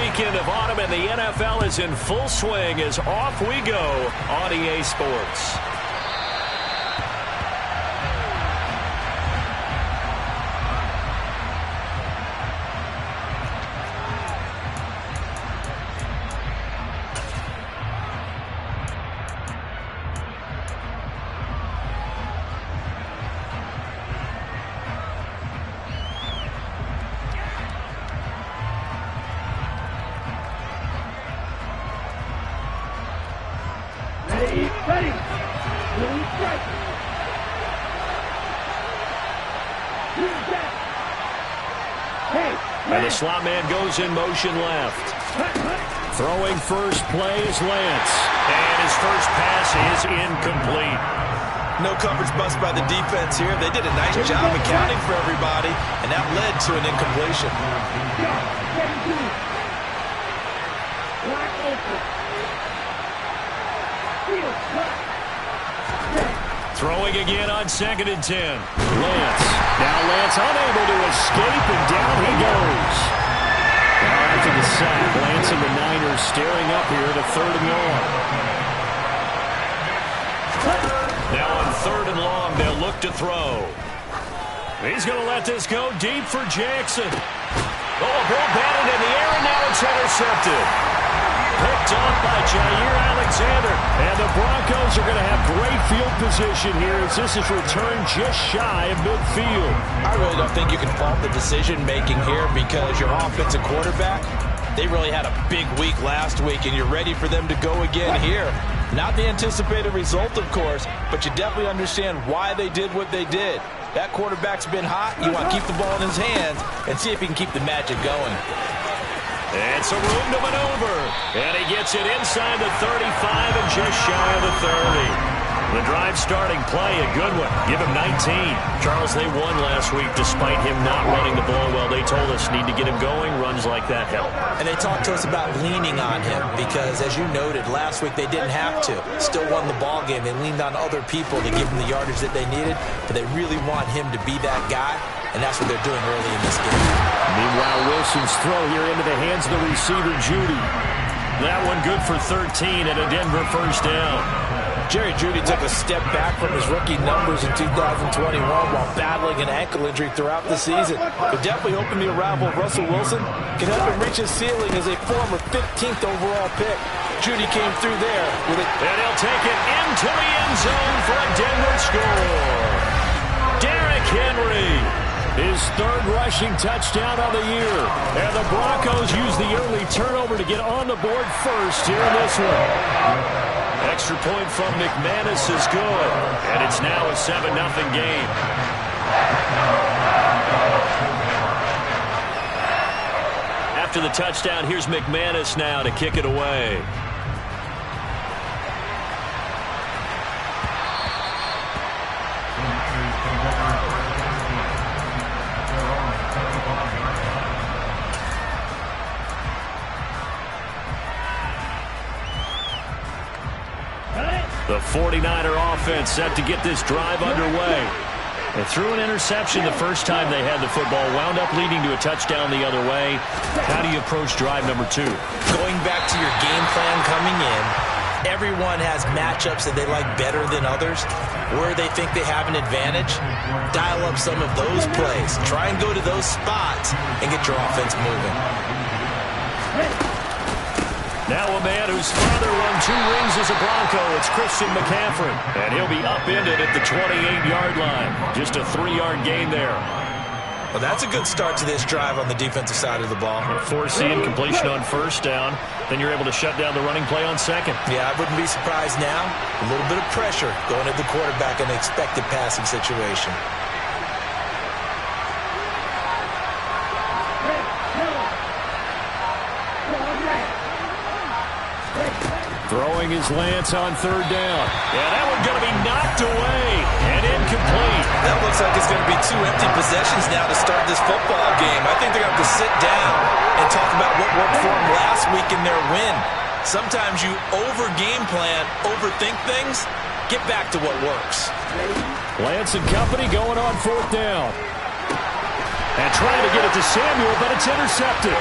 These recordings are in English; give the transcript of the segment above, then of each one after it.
weekend of autumn and the NFL is in full swing as off we go on EA Sports. And the slot man goes in motion left. Throwing first play is Lance. And his first pass is incomplete. No coverage bust by the defense here. They did a nice job accounting for everybody, and that led to an incompletion. Throwing again on 2nd and 10. Lance. Now Lance unable to escape, and down he goes. Now after the sack, Lance and the Niners staring up here to 3rd and long. Now on 3rd and long, they'll look to throw. He's going to let this go deep for Jackson. Oh, a ball batted in the air, and now it's intercepted. Picked up by Jair Alexander. And the Broncos are going to have great field position here as this is returned just shy of midfield. I really don't think you can fault the decision-making here because your offensive quarterback, they really had a big week last week, and you're ready for them to go again here. Not the anticipated result, of course, but you definitely understand why they did what they did. That quarterback's been hot. You want to keep the ball in his hands and see if he can keep the magic going. And some room to maneuver. And he gets it inside the 35 and just shy of the 30. The drive starting play, a good one. Give him 19. Charles, they won last week despite him not running the ball well. They told us need to get him going. Runs like that help. And they talked to us about leaning on him because, as you noted, last week they didn't have to. Still won the ball game. They leaned on other people to give them the yardage that they needed, but they really want him to be that guy, and that's what they're doing early in this game. Meanwhile, Wilson's throw here into the hands of the receiver, Jeudy. That one good for 13 and a Denver first down. Jerry Jeudy took a step back from his rookie numbers in 2021 while battling an ankle injury throughout the season. They're definitely hoping the arrival of Russell Wilson can help him reach his ceiling as a former 15th overall pick. Jeudy came through there with it. And he'll take it into the end zone for a Denver score. Derrick Henry. His 3rd rushing touchdown of the year. And the Broncos use the early turnover to get on the board first here in this one. Extra point from McManus is good. And it's now a 7-0 game. After the touchdown, here's McManus now to kick it away. The 49er offense set to get this drive underway. They threw an interception the first time they had the football, wound up leading to a touchdown the other way. How do you approach drive number 2? Going back to your game plan coming in, everyone has matchups that they like better than others. Where they think they have an advantage, dial up some of those plays. Try and go to those spots and get your offense moving. Now a man whose father won 2 rings as a Bronco. It's Christian McCaffrey. And he'll be upended at the 28-yard line. Just a 3-yard gain there. Well, that's a good start to this drive on the defensive side of the ball. Forcing completion on first down. Then you're able to shut down the running play on second. Yeah, I wouldn't be surprised now. A little bit of pressure going at the quarterback in an expected passing situation. Throwing his Lance on 3rd down. Yeah, that one's going to be knocked away and incomplete. That looks like it's going to be 2 empty possessions now to start this football game. I think they're going to have to sit down and talk about what worked for them last week in their win. Sometimes you over-game plan, overthink things. Get back to what works. Lance and company going on 4th down. And trying to get it to Samuel, but it's intercepted.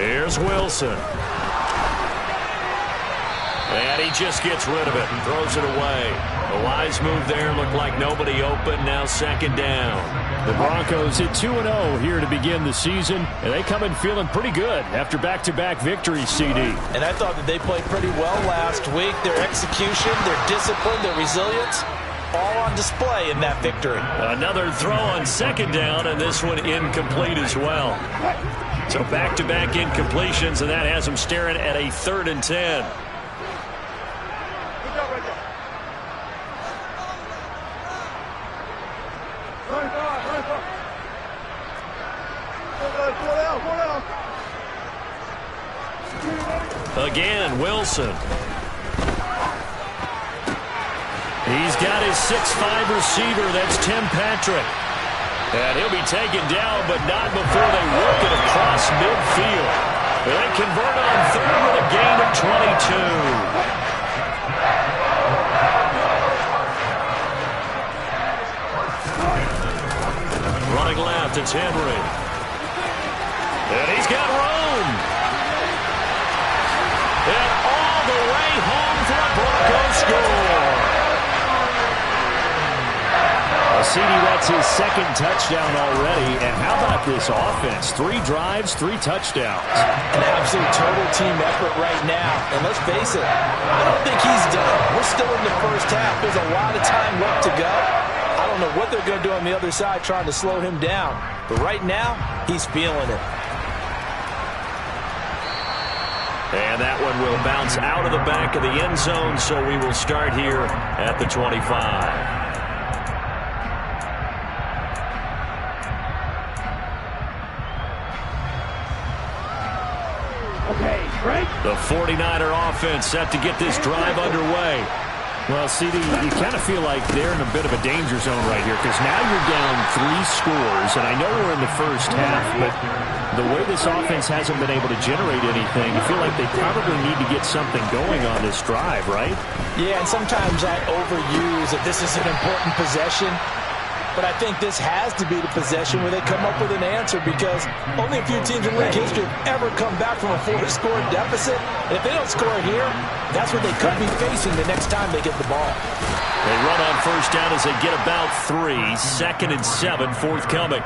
Here's Wilson. And he just gets rid of it and throws it away. A wise move there. Looked like nobody open. Now second down. The Broncos hit 2-0 here to begin the season, and they come in feeling pretty good after back-to-back victories, CD. And I thought that they played pretty well last week. Their execution, their discipline, their resilience, all on display in that victory. Another throw on second down, and this one incomplete as well. So back-to-back incompletions, and that has them staring at a 3rd and 10. Again, Wilson. He's got his 6'5" receiver. That's Tim Patrick. And he'll be taken down, but not before they work it across midfield. They convert on 3rd with a gain of 22. Running left, it's Henry. And he's got room. And all the way home for a Broncos score. CD, that's his 2nd touchdown already. And how about this offense? 3 drives, 3 touchdowns. An absolute total team effort right now. And let's face it, I don't think he's done. We're still in the first half. There's a lot of time left to go. I don't know what they're going to do on the other side trying to slow him down. But right now, he's feeling it. And that one will bounce out of the back of the end zone, so we will start here at the 25. The 49er offense set to get this drive underway. Well, CD, you kind of feel like they're in a bit of a danger zone right here because now you're down 3 scores, and I know we're in the first half, but the way this offense hasn't been able to generate anything, you feel like they probably need to get something going on this drive, right? Yeah, and sometimes I overuse that this is an important possession. But I think this has to be the possession where they come up with an answer because only a few teams in league history have ever come back from a 4-score deficit. And if they don't score here, that's what they could be facing the next time they get the ball. They run on first down as they get about 3. 2nd and 7 forthcoming.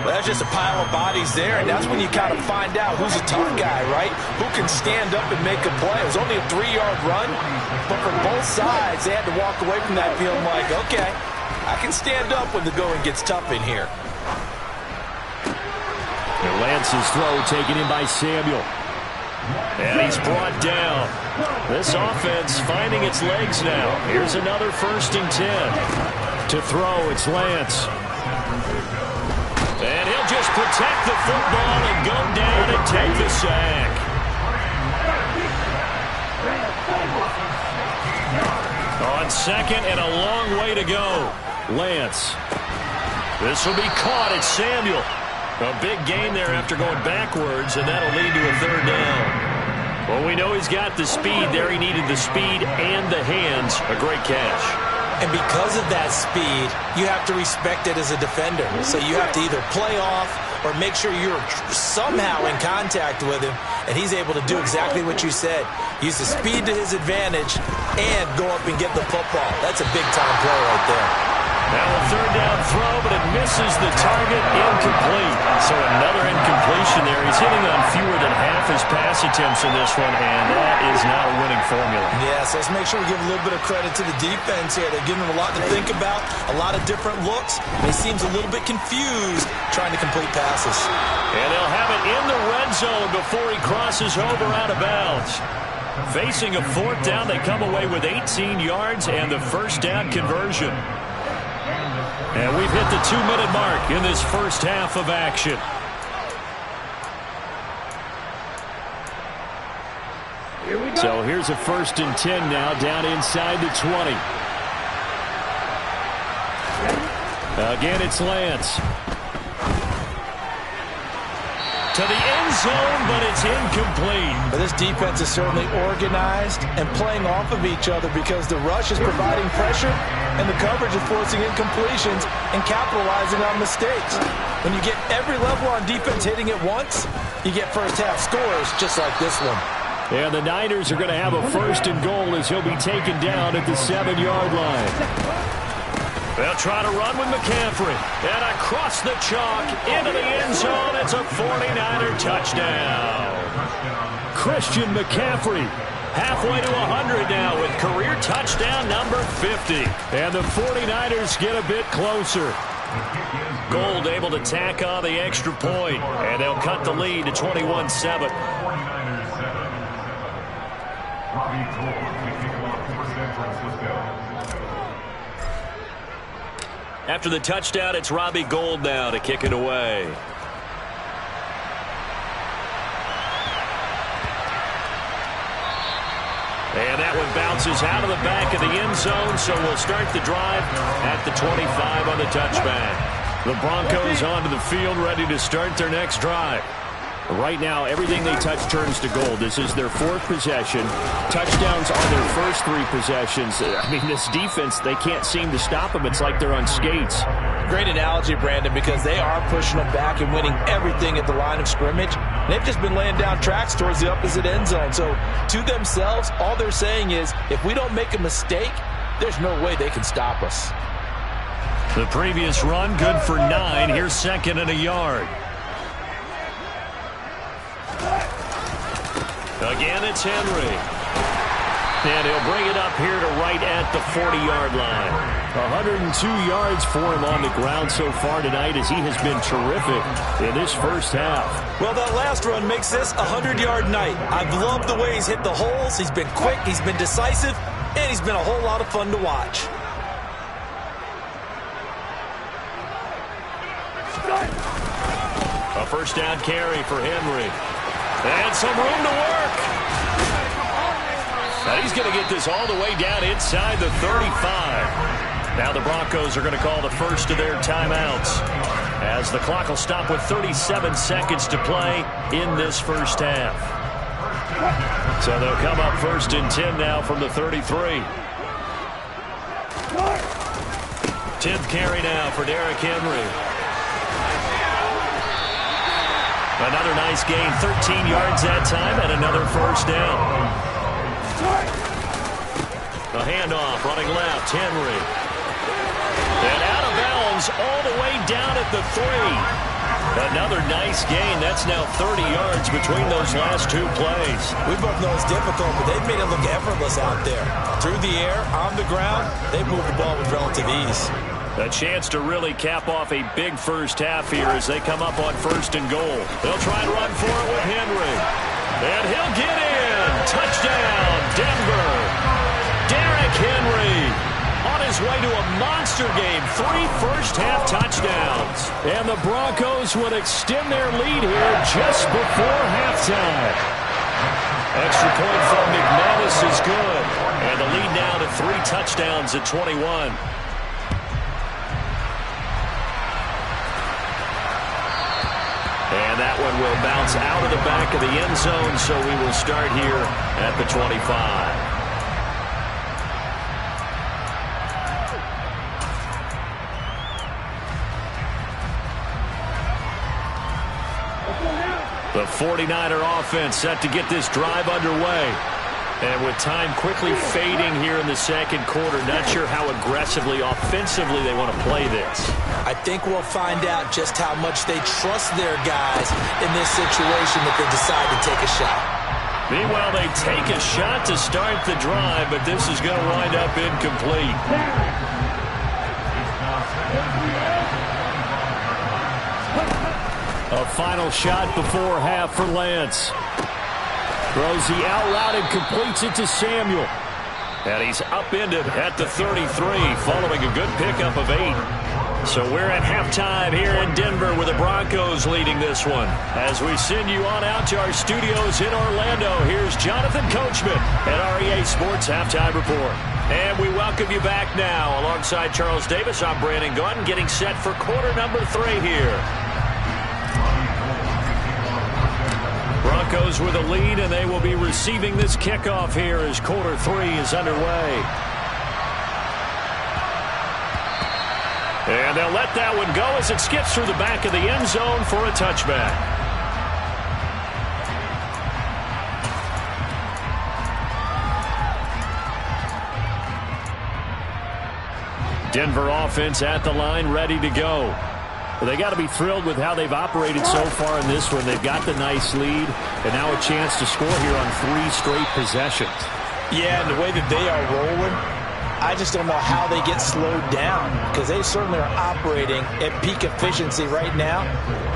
Well, that's just a pile of bodies there, and that's when you kind of find out who's a tough guy, right? Who can stand up and make a play. It was only a 3-yard run, but for both sides, they had to walk away from that feeling like, okay, I can stand up when the going gets tough in here. And Lance's throw taken in by Samuel. And he's brought down. This offense finding its legs now. Here's another 1st and 10. To throw, it's Lance. And he'll just protect the football and go down and take the sack. On 2nd and a long way to go. Lance. This will be caught. It's Samuel. A big gain there after going backwards, and that'll lead to a 3rd down. Well, we know he's got the speed there. He needed the speed and the hands. A great catch. And because of that speed, you have to respect it as a defender. So you have to either play off or make sure you're somehow in contact with him, and he's able to do exactly what you said. Use the speed to his advantage and go up and get the football. That's a big-time play right there. Now a 3rd down throw, but it misses the target, incomplete. So another incompletion there. He's hitting on fewer than half his pass attempts in this one, and that is not a winning formula. Yeah, so let's make sure we give a little bit of credit to the defense here. They're giving him a lot to think about, a lot of different looks. He seems a little bit confused trying to complete passes. And they'll have it in the red zone before he crosses over out of bounds. Facing a 4th down, they come away with 18 yards and the 1st down conversion. And we've hit the 2-minute mark in this first half of action. So here's a 1st and 10 now down inside the 20. Again, it's Lance. To the end zone, but it's incomplete. But this defense is certainly organized and playing off of each other because the rush is providing pressure and the coverage is forcing incompletions and capitalizing on mistakes. When you get every level on defense hitting at once, you get first-half scores just like this one. And the Niners are going to have a 1st and goal as he'll be taken down at the 7-yard line. They'll try to run with McCaffrey. And across the chalk into the end zone. It's a 49er touchdown. Christian McCaffrey. Halfway to 100 now with career touchdown number 50. And the 49ers get a bit closer. Gould able to tack on the extra point. And they'll cut the lead to 21-7. After the touchdown, it's Robbie Gould now to kick it away. And that one bounces out of the back of the end zone, so we'll start the drive at the 25 on the touchback. The Broncos onto the field ready to start their next drive. Right now, everything they touch turns to gold. This is their 4th possession. Touchdowns are their first 3 possessions. I mean, this defense, they can't seem to stop them. It's like they're on skates. Great analogy, Brandon, because they are pushing them back and winning everything at the line of scrimmage. They've just been laying down tracks towards the opposite end zone. So, to themselves, all they're saying is, if we don't make a mistake, there's no way they can stop us. The previous run, good for 9. Here's 2nd and a yard. Again, it's Henry. And he'll bring it up here to right at the 40-yard line. 102 yards for him on the ground so far tonight as he has been terrific in this first half. Well, that last run makes this a 100-yard night. I've loved the way he's hit the holes. He's been quick, he's been decisive, and he's been a whole lot of fun to watch. A first down carry for Henry. And some room to work. And he's going to get this all the way down inside the 35. Now the Broncos are going to call the first of their timeouts, as the clock will stop with 37 seconds to play in this first half. So they'll come up 1st and 10 now from the 33. 10th carry now for Derrick Henry. Another nice gain, 13 yards that time, and another first down. The handoff, running left, Henry. And out of bounds all the way down at the 3. Another nice gain. That's now 30 yards between those last 2 plays. We both know it's difficult, but they've made it look effortless out there. Through the air, on the ground, they've moved the ball with relative ease. A chance to really cap off a big first half here as they come up on 1st and goal. They'll try and run for it with Henry. And he'll get in. Touchdown, Denver. Derrick Henry on his way to a monster game. 3 first-half touchdowns. And the Broncos would extend their lead here just before halftime. Extra point from McManus is good. And the lead now to 3 touchdowns at 21. And that one will bounce out of the back of the end zone, so we will start here at the 25. The 49er offense set to get this drive underway. And with time quickly fading here in the second quarter, not sure how aggressively, offensively they want to play this. I think we'll find out just how much they trust their guys in this situation that they decide to take a shot. Meanwhile, they take a shot to start the drive, but this is going to wind up incomplete. A final shot before half for Lance. Throws the out route and completes it to Samuel. And he's upended at the 33, following a good pickup of 8. So we're at halftime here in Denver with the Broncos leading this one. As we send you on out to our studios in Orlando, here's Jonathan Coachman at REA Sports Halftime Report. And we welcome you back now. Alongside Charles Davis, I'm Brandon Gaudin, getting set for quarter number 3 here. Broncos with a lead, and they will be receiving this kickoff here as quarter 3 is underway. And they'll let that one go as it skips through the back of the end zone for a touchback. Denver offense at the line, ready to go. Well, they got to be thrilled with how they've operated so far in this one. They've got the nice lead, and now a chance to score here on 3 straight possessions. Yeah, and the way that they are rolling, I just don't know how they get slowed down, because they certainly are operating at peak efficiency right now.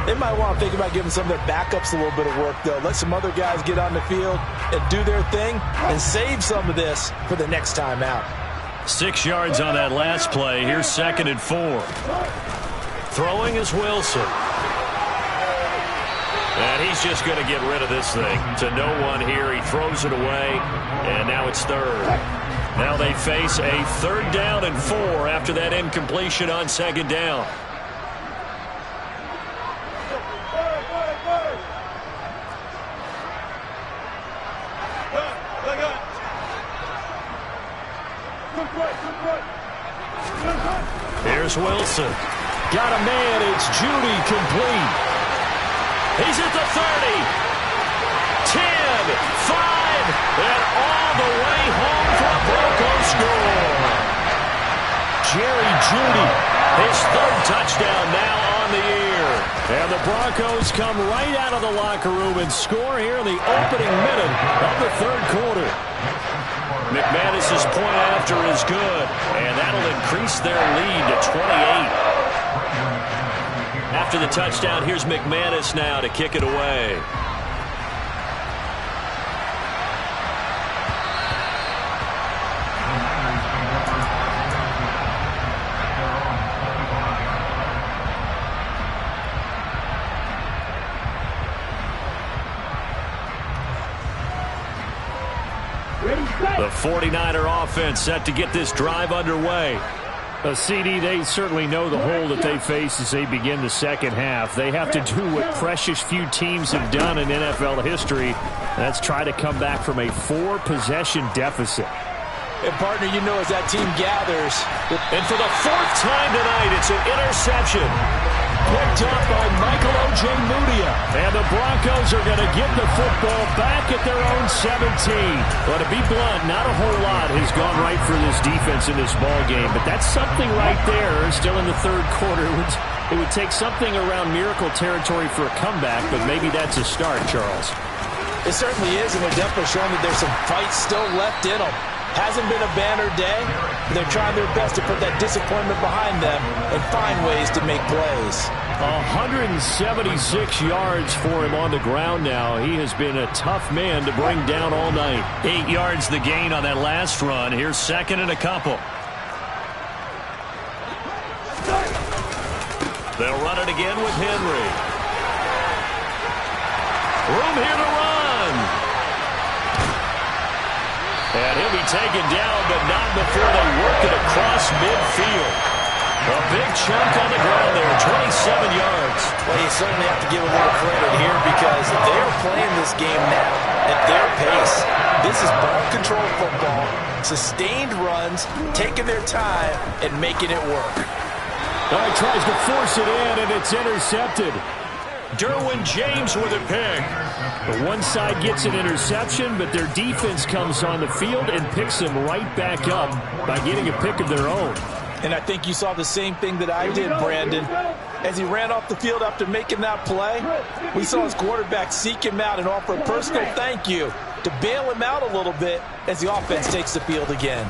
They might want to think about giving some of their backups a little bit of work, though. Let some other guys get on the field and do their thing and save some of this for the next time out. 6 yards on that last play. Here's 2nd and 4. Throwing is Wilson. And he's just going to get rid of this thing to no one here. He throws it away, and now it's 3rd. Now they face a 3rd down and 4 after that incompletion on 2nd down. Here's Wilson. Got a man. It's Judy, complete. He's at the 30. 10, 5, and all the way home for a Broncos score. Jerry Judy, his 3rd touchdown now on the year. And the Broncos come right out of the locker room and score here in the opening minute of the 3rd quarter. McManus's point after is good, and that'll increase their lead to 28. After the touchdown, here's McManus now to kick it away. The 49er offense set to get this drive underway. CD, they certainly know the hole that they face as they begin the 2nd half. They have to do what precious few teams have done in NFL history. That's try to come back from a 4-possession deficit. And, partner, you know as that team gathers. And for the 4th time tonight, it's an interception. Picked up by Michael Ojemudia. And the Broncos are going to get the football back at their own 17. But to be blunt, not a whole lot has gone right for this defense in this ball game. But that's something right there. Still in the 3rd quarter. It would take something around miracle territory for a comeback, but maybe that's a start, Charles. It certainly is, and they're definitely showing that there's some fight still left in them. Hasn't been a banner day. They're trying their best to put that disappointment behind them and find ways to make plays. 176 yards for him on the ground now. He has been a tough man to bring down all night. 8 yards the gain on that last run. Here's 2nd and a couple. They'll run it again with Henry. Room here to run. And he'll be taken down, but not before they work it across midfield. A big chunk on the ground there, 27 yards. Well, you certainly have to give a little credit here because they're playing this game now at their pace. This is ball control football, sustained runs, taking their time, and making it work. Now he tries to force it in, and it's intercepted. Derwin James with a pick. The one side gets an interception, but their defense comes on the field and picks them right back up by getting a pick of their own. And I think you saw the same thing that I did, Brandon. As he ran off the field after making that play, we saw his quarterback seek him out and offer a personal thank you to bail him out a little bit as the offense takes the field again.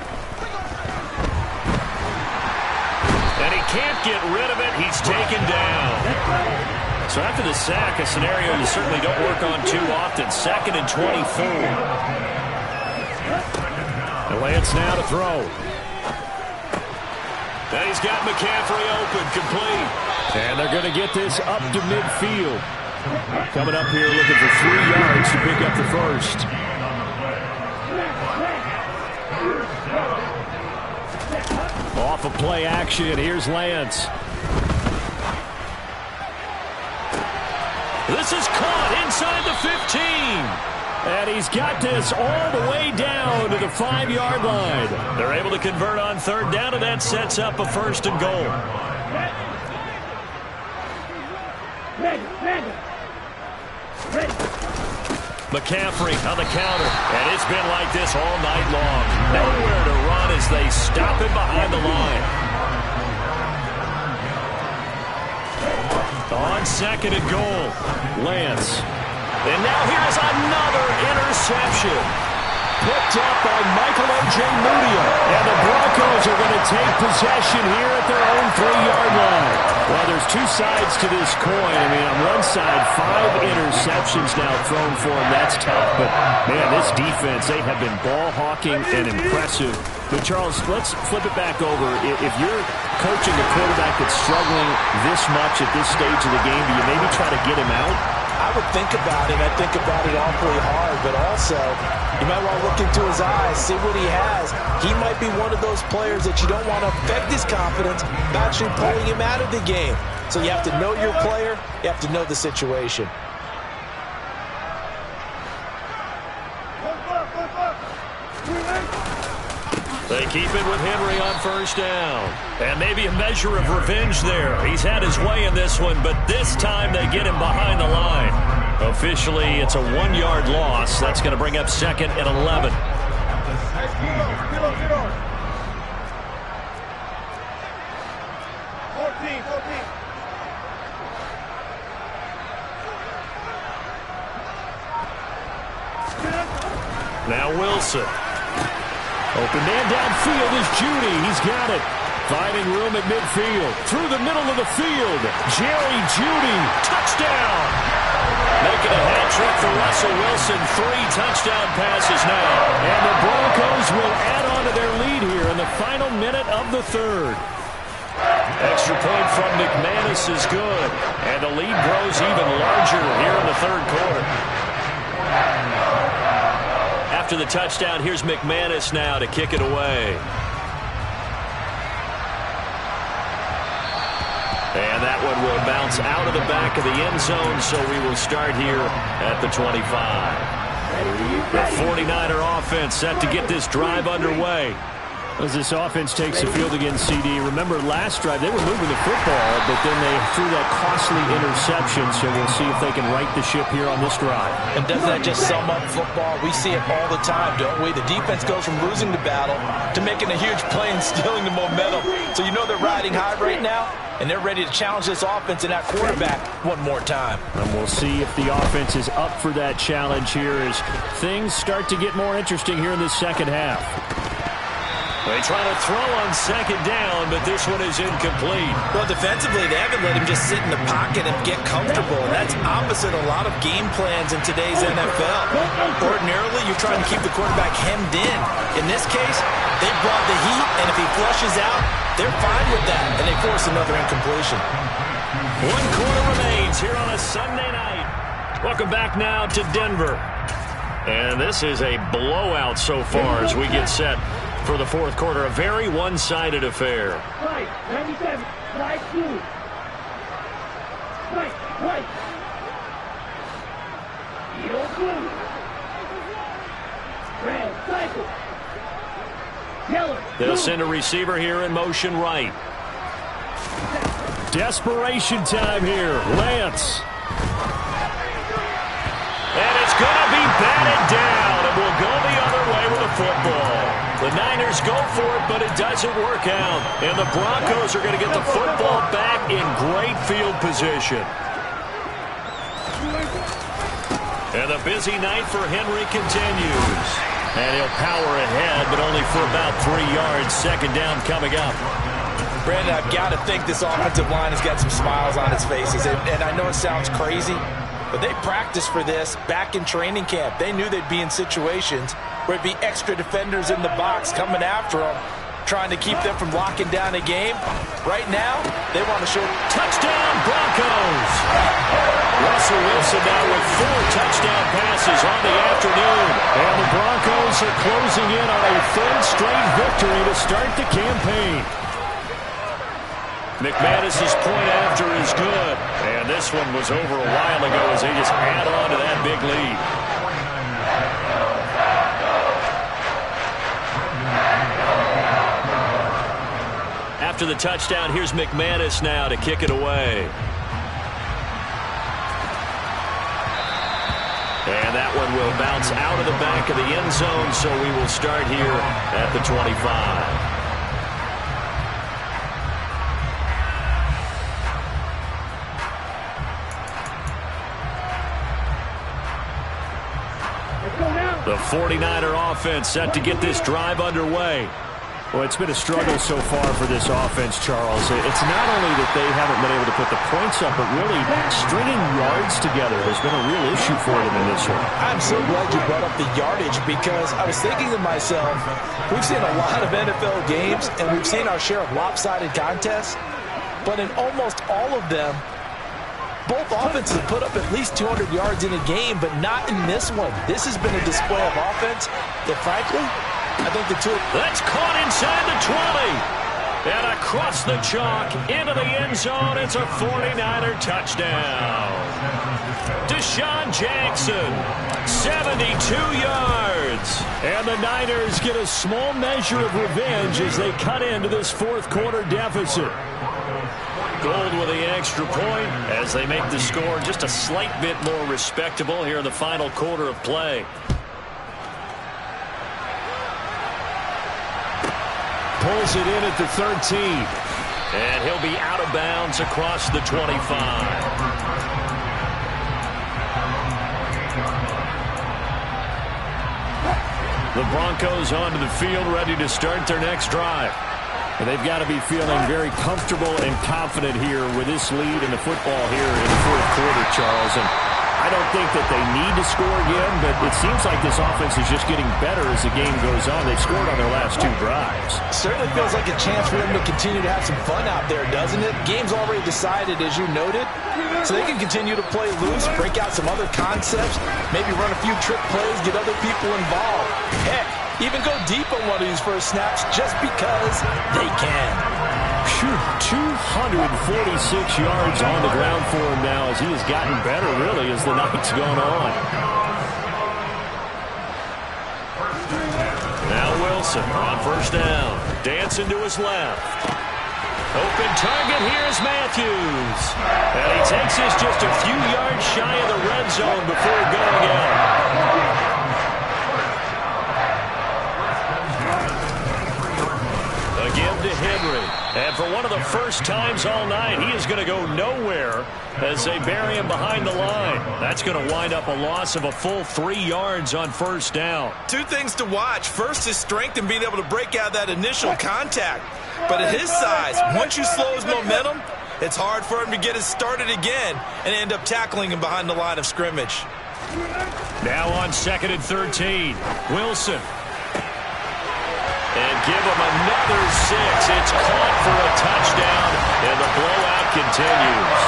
And he can't get rid of it. He's taken down. So after the sack, a scenario you certainly don't work on too often. 2nd and 24. And Lance now to throw. And he's got McCaffrey open, complete. And they're going to get this up to midfield. Coming up here looking for 3 yards to pick up the first. Off of play action, here's Lance. This is caught inside the 15. And he's got this all the way down to the 5-yard line. They're able to convert on 3rd down, and that sets up a 1st and goal. McCaffrey on the counter, and it's been like this all night long. Nowhere to run as they stop him behind the line. On second and goal, Lance. And now here's another interception. Picked up by Michael O.J. Mudia. And the Broncos are going to take possession here at their own 3-yard line. Well, there's two sides to this coin. I mean, on one side, 5 interceptions now thrown for him. That's tough. But, man, this defense, they have been ball hawking and impressive. But, Charles, let's flip it back over. If you're coaching a quarterback that's struggling this much at this stage of the game, do you maybe try to get him out? I would think about it. I think about it awfully hard, but also you might want to look into his eyes, see what he has. He might be one of those players that you don't want to affect his confidence by actually pulling him out of the game. So you have to know your player. You have to know the situation. They keep it with Henry on first down. And maybe a measure of revenge there. He's had his way in this one, but this time they get him behind the line. Officially, it's a 1-yard loss. That's going to bring up second and 11. Now Wilson. Open man downfield is Judy. He's got it. Finding room at midfield. Through the middle of the field. Jerry Judy. Touchdown. Making a hat trick for Russell Wilson. 3 touchdown passes now. And the Broncos will add on to their lead here in the final minute of the third. Extra point from McManus is good. And the lead grows even larger here in the third quarter. After the touchdown, here's McManus now to kick it away. And that one will bounce out of the back of the end zone, so we will start here at the 25. The 49er offense set to get this drive underway. As this offense takes the field against CD, remember last drive they were moving the football, but then they threw that costly interception, so we'll see if they can right the ship here on this drive. And doesn't that just sum up football? We see it all the time, don't we? The defense goes from losing the battle to making a huge play and stealing the momentum. So you know they're riding high right now, and they're ready to challenge this offense and that quarterback one more time. And we'll see if the offense is up for that challenge here as things start to get more interesting here in this second half. They try to throw on second down, but this one is incomplete. Well, defensively, they haven't let him just sit in the pocket and get comfortable, and that's opposite a lot of game plans in today's NFL. Ordinarily, you're trying to keep the quarterback hemmed in. In this case, they brought the heat, and if he flushes out, they're fine with that, and they force another incompletion. 1 quarter remains here on a Sunday night. Welcome back now to Denver. And this is a blowout so far as we get set for the fourth quarter. A very one-sided affair. Right, 97, right, 2. Right. Heel, blue. Red, cycle. Yellow. They'll send a receiver here in motion right. Desperation time here. Lance. And it's going to be batted down, and we'll go the other way with the football. The Niners go for it, but it doesn't work out. And the Broncos are going to get the football back in great field position. And the busy night for Henry continues. And he'll power ahead, but only for about 3 yards. Second down coming up. Brandon, I've got to think this offensive line has got some smiles on its faces. And I know it sounds crazy, but they practiced for this back in training camp. They knew they'd be in situations where it'd be extra defenders in the box coming after them, trying to keep them from locking down a game. Right now, they want to show touchdown Broncos. Russell Wilson now with 4 touchdown passes on the afternoon. And the Broncos are closing in on a 3rd straight victory to start the campaign. McManus's point after is good. And this one was over a while ago as they just add on to that big lead. After the touchdown, here's McManus now to kick it away. And that one will bounce out of the back of the end zone, so we will start here at the 25. The 49er offense set to get this drive underway. Well, it's been a struggle so far for this offense, Charles. It's not only that they haven't been able to put the points up, but really stringing yards together has been a real issue for them in this one. I'm so glad you brought up the yardage because I was thinking to myself, we've seen a lot of NFL games and we've seen our share of lopsided contests, but in almost all of them, both offenses put up at least 200 yards in a game, but not in this one. This has been a display of offense that, frankly, I think the two... That's caught inside the 20. And across the chalk, into the end zone. It's a 49er touchdown. Deshaun Jackson, 72 yards. And the Niners get a small measure of revenge as they cut into this fourth quarter deficit. Gold with the extra point as they make the score just a slight bit more respectable here in the final quarter of play. Pulls it in at the 13. And he'll be out of bounds across the 25. The Broncos onto the field, ready to start their next drive. And they've got to be feeling very comfortable and confident here with this lead in the football here in the fourth quarter, Charles. And I don't think that they need to score again, but it seems like this offense is just getting better as the game goes on. They've scored on their last two drives. Certainly feels like a chance for them to continue to have some fun out there, doesn't it? Game's already decided, as you noted, so they can continue to play loose, break out some other concepts, maybe run a few trick plays, get other people involved. Heck, even go deep on one of these first snaps just because they can. 246 yards on the ground for him now as he has gotten better, really, as the night's gone on. Now Wilson on first down. Dancing to his left. Open target, here's Matthews. And he takes this just a few yards shy of the red zone before going out. Again to Henry. And for one of the first times all night, he is going to go nowhere as they bury him behind the line. That's going to wind up a loss of a full 3 yards on first down. Two things to watch. First, his strength and being able to break out that initial contact. But at his size, once you slow his momentum, it's hard for him to get it started again and end up tackling him behind the line of scrimmage. Now on 2nd and 13, Wilson. And give him another 6. It's caught for a touchdown, and the blowout continues.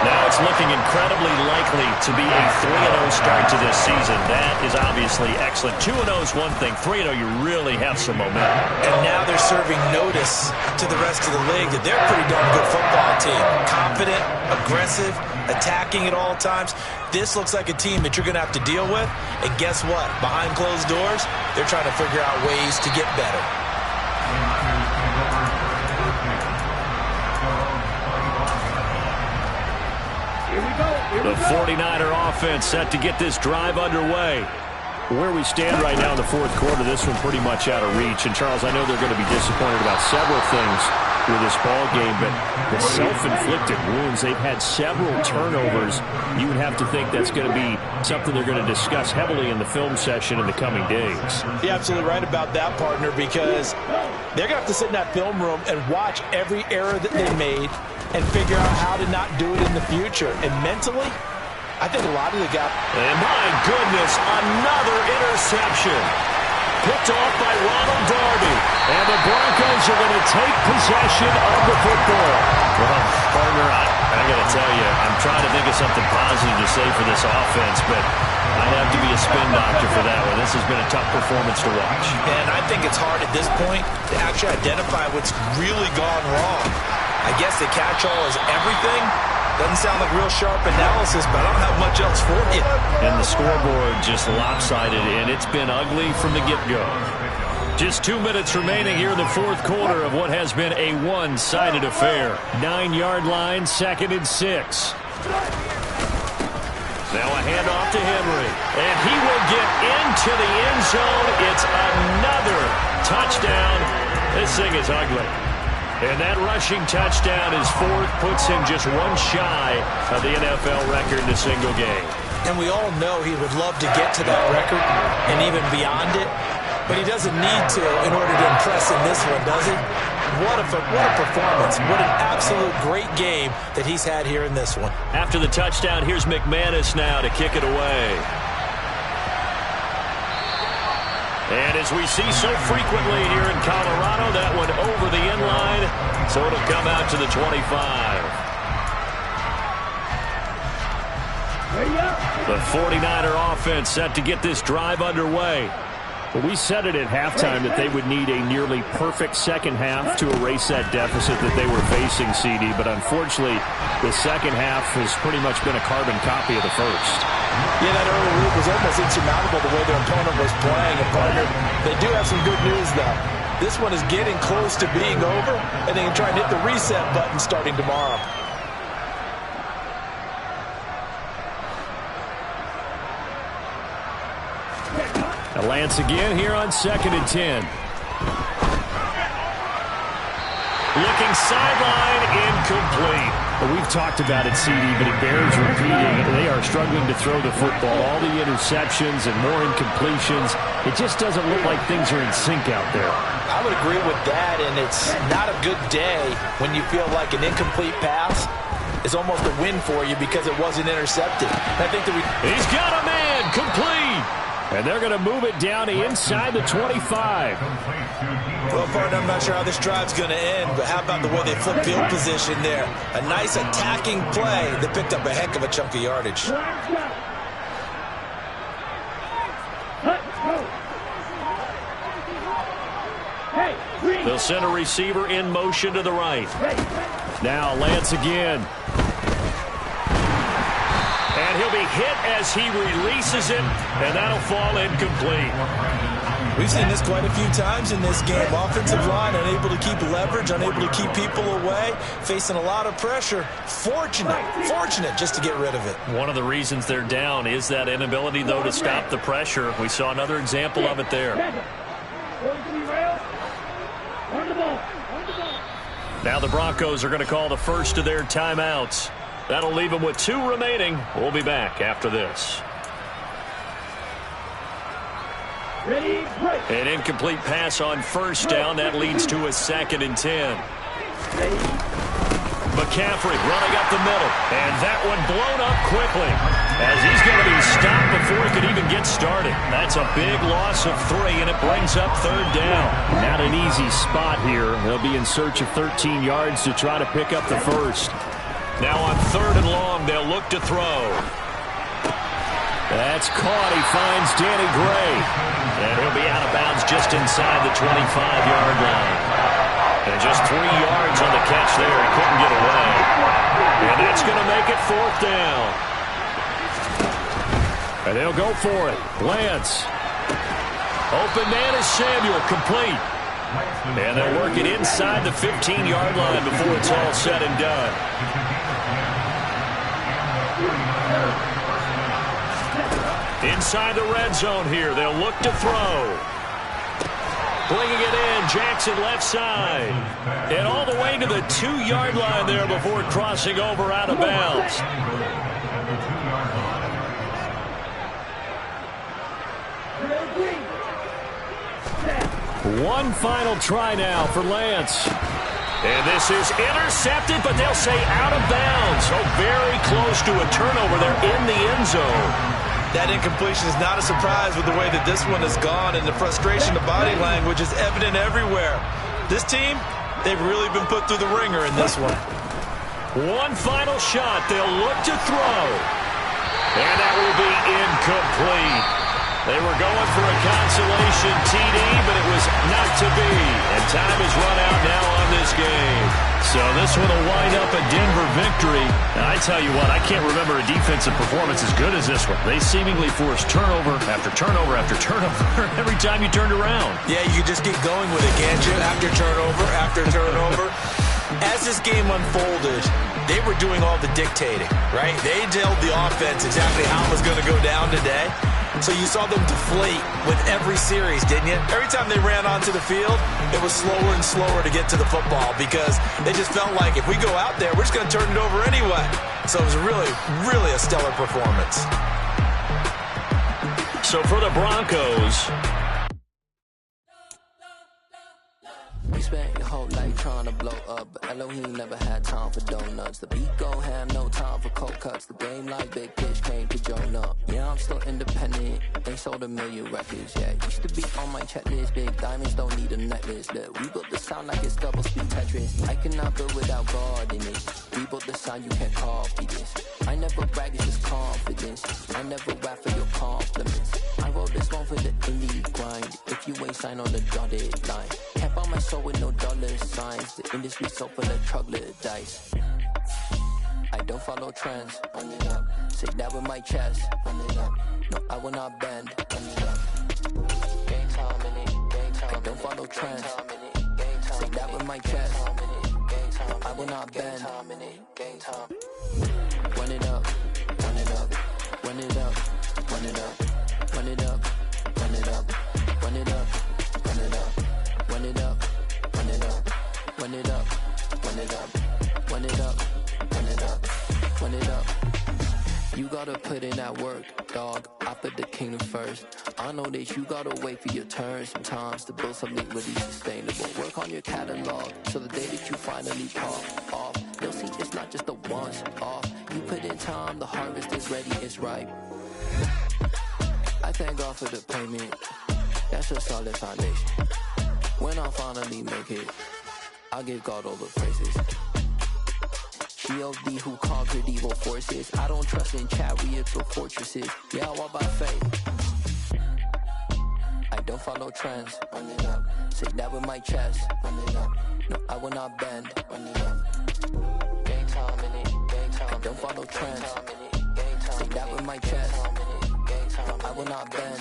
Now it's looking incredibly likely to be a 3-0 start to this season. That is obviously excellent. 2-0 is one thing. 3-0, you really have some momentum. And now they're serving notice to the rest of the league that they're a pretty darn good football team. Confident, aggressive, attacking at all times. This looks like a team that you're going to have to deal with. And guess what? Behind closed doors, they're trying to figure out ways to get better. The 49er offense set to get this drive underway. Where we stand right now in the fourth quarter, this one pretty much out of reach. And, Charles, I know they're going to be disappointed about several things with this ball game, but the self-inflicted wounds, they've had several turnovers. You would have to think that's going to be something they're going to discuss heavily in the film session in the coming days. You're absolutely right about that, partner, because they're going to have to sit in that film room and watch every error that they made and figure out how to not do it in the future. And mentally, I think a lot of the guys... And my goodness, another interception. Picked off by Ronald Darby. And the Broncos are going to take possession of the football. Well, partner, I got to tell you, I'm trying to think of something positive to say for this offense, but I'd have to be a spin doctor for that one. This has been a tough performance to watch. And I think it's hard at this point to actually identify what's really gone wrong. I guess the catch-all is everything. Doesn't sound like real sharp analysis, but I don't have much else for you. And the scoreboard just lopsided, and it's been ugly from the get-go. Just 2 minutes remaining here in the fourth quarter of what has been a one-sided affair. 9-yard line, 2nd and 6. Now a handoff to Henry, and he will get into the end zone. It's another touchdown. This thing is ugly. And that rushing touchdown is fourth, puts him just one shy of the NFL record in a single game. And we all know he would love to get to that record and even beyond it. But he doesn't need to in order to impress in this one, does he? What a performance. What an absolute great game that he's had here in this one. After the touchdown, here's McManus now to kick it away. And as we see so frequently here in Colorado, that one over the end line, so it'll come out to the 25. The 49er offense set to get this drive underway. Well, we said it at halftime that they would need a nearly perfect second half to erase that deficit that they were facing, CD. But unfortunately, the second half has pretty much been a carbon copy of the first. Yeah, that early lead was almost insurmountable the way their opponent was playing. And partner, they do have some good news, though. This one is getting close to being over, and they can try and hit the reset button starting tomorrow. Lance again here on 2nd and 10. Looking sideline, incomplete. Well, we've talked about it, CD, but it bears repeating. They are struggling to throw the football. All the interceptions and more incompletions. It just doesn't look like things are in sync out there. I would agree with that, and it's not a good day when you feel like an incomplete pass is almost a win for you because it wasn't intercepted. I think that he's got a man, complete. And they're going to move it down to inside the 25. Well, partner, I'm not sure how this drive's going to end, but how about the way they flip field position there? A nice attacking play that picked up a heck of a chunk of yardage. They'll send a receiver in motion to the right. Now Lance again. And he'll be hit as he releases it, and that'll fall incomplete. We've seen this quite a few times in this game. Offensive line unable to keep leverage, unable to keep people away, facing a lot of pressure. Fortunate just to get rid of it. One of the reasons they're down is that inability, though, to stop the pressure. We saw another example of it there. Now the Broncos are going to call the first of their timeouts. That'll leave them with 2 remaining. We'll be back after this. An incomplete pass on first down. That leads to a 2nd and 10. McCaffrey running up the middle. And that one blown up quickly as he's going to be stopped before he could even get started. That's a big loss of 3, and it brings up 3rd down. Not an easy spot here. They'll be in search of 13 yards to try to pick up the first. Now on 3rd and long, they'll look to throw. That's caught. He finds Danny Gray. And he'll be out of bounds just inside the 25-yard line. And just 3 yards on the catch there. He couldn't get away. And that's going to make it 4th down. And they'll go for it. Lance. Open man is Samuel, complete. And they'll work it inside the 15-yard line before it's all said and done. Inside the red zone here. They'll look to throw. Bringing it in, Jackson left side. And all the way to the 2-yard line there before crossing over out of bounds. One final try now for Lance. And this is intercepted, but they'll say out of bounds. So very close to a turnover there in the end zone. That incompletion is not a surprise with the way that this one has gone, and the frustration, the body language is evident everywhere. This team, they've really been put through the ringer in this one. One final shot. They'll look to throw. And that will be incomplete. They were going for a consolation TD, but it was not to be. And time is run out now on this game. So this one will wind up a Denver victory. Now, I tell you what, I can't remember a defensive performance as good as this one. They seemingly forced turnover after turnover after turnover every time you turned around. Yeah, you just keep going with it, can't you? After turnover. As this game unfolded, they were doing all the dictating, right? They told the offense exactly how it was going to go down today. So you saw them deflate with every series, didn't you? Every time they ran onto the field, it was slower and slower to get to the football because they just felt like if we go out there, we're just going to turn it over anyway. So it was really, really a stellar performance. So for the Broncos, You spent your whole life trying to blow up, but Elohim never had time for donuts. The beat go ham, no time for cold cuts. The game like Big Fish came to Jonah. Yeah, I'm still independent, ain't sold a million records yet. Used to be on my checklist, big diamonds don't need a necklace. Look, we built the sound like it's double speed Tetris. I cannot build without God in it. We built the sound, you can't copy this. I never brag, it's just confidence. I never rap for your compliments. I wrote this one for the indie grind. If you ain't signed on the dotted line, can't buy my soul with no dollar signs. The industry so full of troglodytes. I don't follow trends. Run it up. Say that with my chest. Run it up. No, I will not bend. Run it up. Game time in it. Game time. I don't follow trends. Say that with my chest. I will not bend. Game time. Run it up. Run it up. Run it up. Run it up. Run it up. Run it up. Run it up. Run it up. Run it up. Run it up. Run it up. Run it up. Run it up. Run it up. Run it up. You gotta put in that work, dog. I put the kingdom first. I know that you gotta wait for your turn sometimes to build something really sustainable. Work on your catalog so the day that you finally pop off, you'll see it's not just a once off. You put in time, the harvest is ready, it's ripe. I thank God for the payment. That's a solid foundation. When I finally make it, I'll give God all the praises. G.O.D. who conquered evil forces. I don't trust in chariots or fortresses. Yeah, I walk by faith. I don't follow trends. Run it up. Say that with my chest. Run it up. No, I will not bend. Run it up. Game time in it. Game time. I don't follow trends. Say that with my chest. No, I will not bend.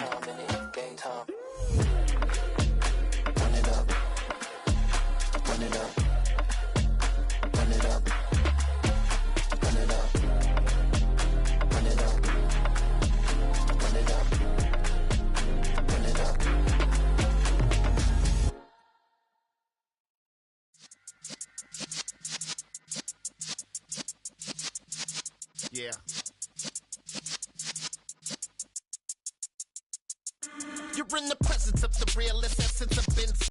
Game time. Run it up. Run it up. Run it up. Run it up. Run it up. Run it up. Run it up. Yeah. You're in the presence of the realest essence of